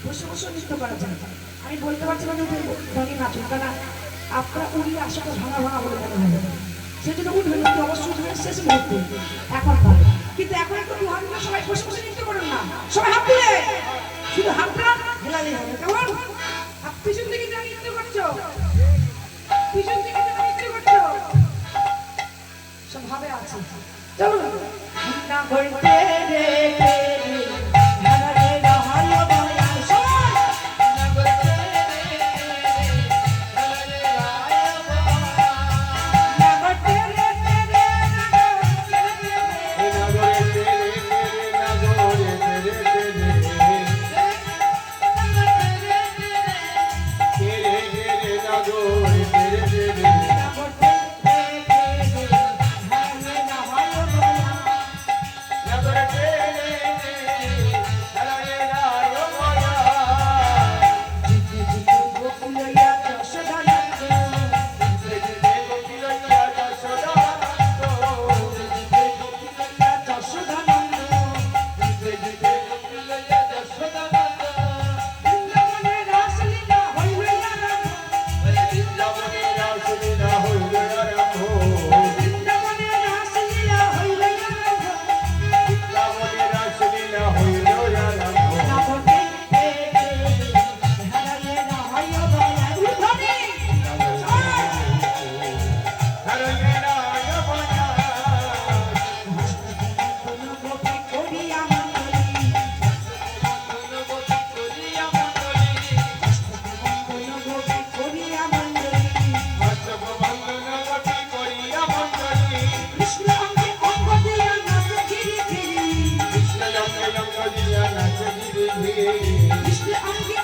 বসে বসে নৃত্য করা যায়। আমি বলতে পারছি না যে ধনী নাচুন, কারণ আপনারা উড়িয়ে আসাটা ভাঙা ভাঙা বলে মনে হবে, সেজন্য উঠবে কিন্তু অবশ্যই উঠবে শেষ মুহূর্তে এখন পারে। কিন্তু এখন একটু দু হাত মিলে সবাই বসে বসে নৃত্য করুন না, সবাই হাত তুলে শুধু হাতটা হেলালে হবে। কেমন পিছন দিকে যা নৃত্য করছো, পিছন দিকে যা নৃত্য করছো সব ভাবে আছে। চলো না করতে রে Kৃষ্ণ অঙ্গে